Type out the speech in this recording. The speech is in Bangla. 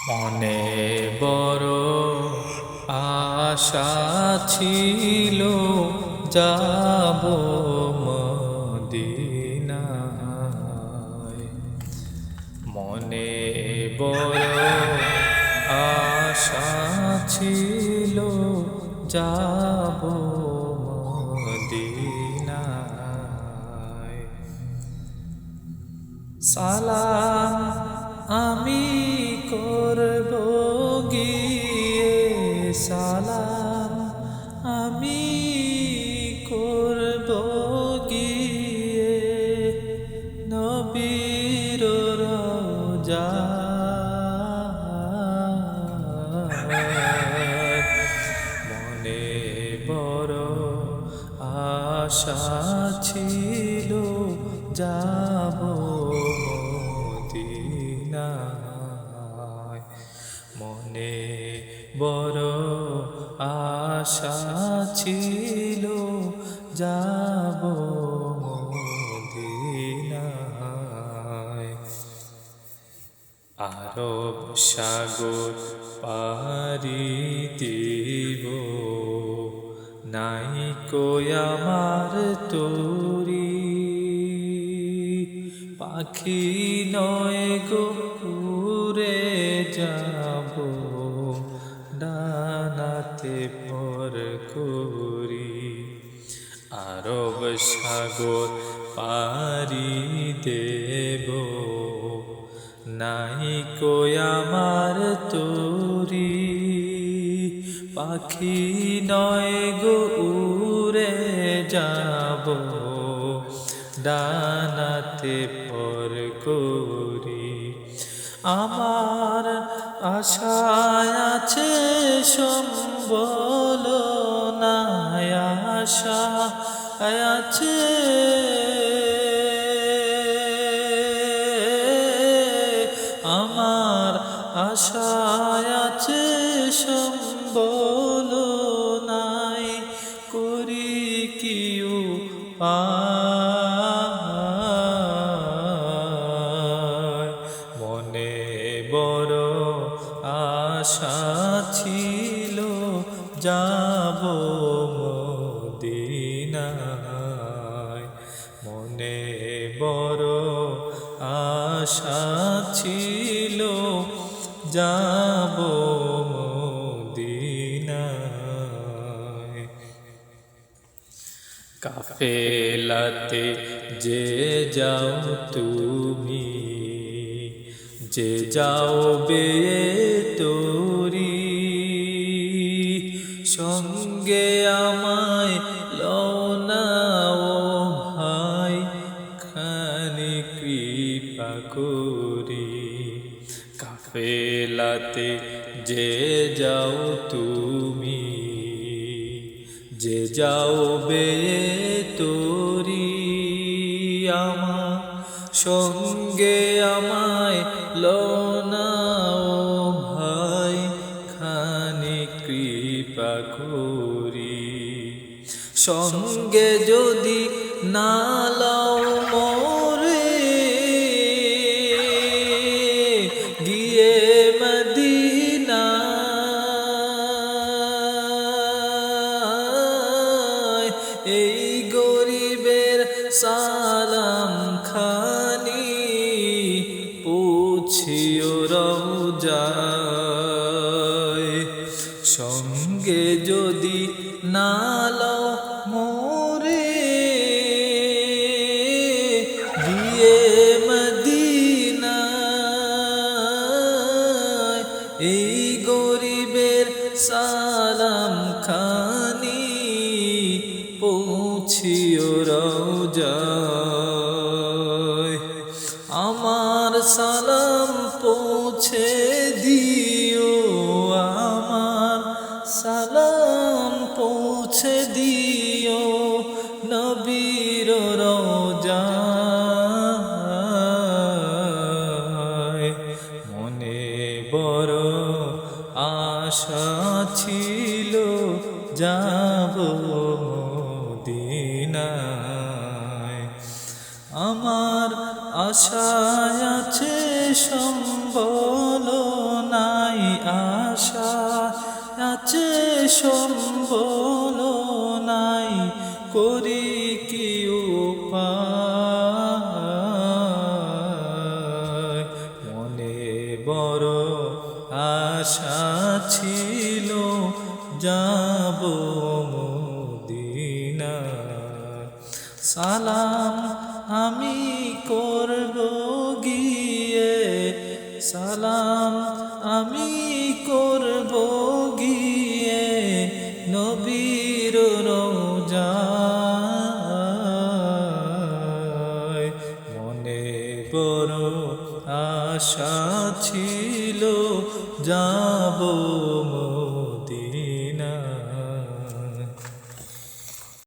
মনে বড় আশা ছিল যাব মদিনায়। মনে বড় আশা ছিল যাব মদিনায়। সালাম আমি করব গিয়ে, সালাম আমি করব গিয়ে নবীর রওজায়। মনে বড় আশা ছিল যাব মদিনায়। মনে বড় আশা ছিল যাব মদিনায়। আরব সাগর পাড়ি দিব, নাই কই আমার তরি। পাখি নয় গো উড়ে যাব, ডানাতে ভর করি। আরব সাগর পাড়ি দেব, নাই কই আমার তরি। পাখি নয় গো উড়ে যাব, ডানাতে ভর করি। আমার আশায় আছে সম্বল, নাই আশা আছে আমার আশায় আছে সম্বল, নাই করি কি উপায়। মনে বড় আশা ছিল যাব মদিনায়। মনে বড় আশা ছিল যাব মদিনায়। কাফেলাতে যে যাও তুমি, যে যাও বে তোরি। সঙ্গে আমায় লও না ও ভাই, খানি কৃপা করি। কাফেলাতে যে যাও তুমি, যে যাও বে তোরি। আমার সঙ্গে আমায় লও না ও ভাই, খানি কৃপা করি। সঙ্গে যদি না লও মোরে, গিয়ে মদিনায় এই গরিবের সালাম খানি পৌঁছিও রওজায়। সঙ্গে যদি না লও মোরে, গিয়ে মদিনায় এই গরিবের সালাম খানি পৌঁছিও রওজায়। আমার সালাম পৌঁছে দিও, আমার সালাম পৌঁছে দিও নবীর রওজায়। মনে বড় আশা ছিল যাব মদিনায়। আমার আশায় আছে সম্বল, নাই আশা আছে সম্বল নাই করি কি উপায় মনে বড় আশা ছিল যাব মদিনা সালাম আমি করব গিয়ে সালাম আমি করব গিয়ে নবীর রওজায় মনে বড় আশা ছিল যাব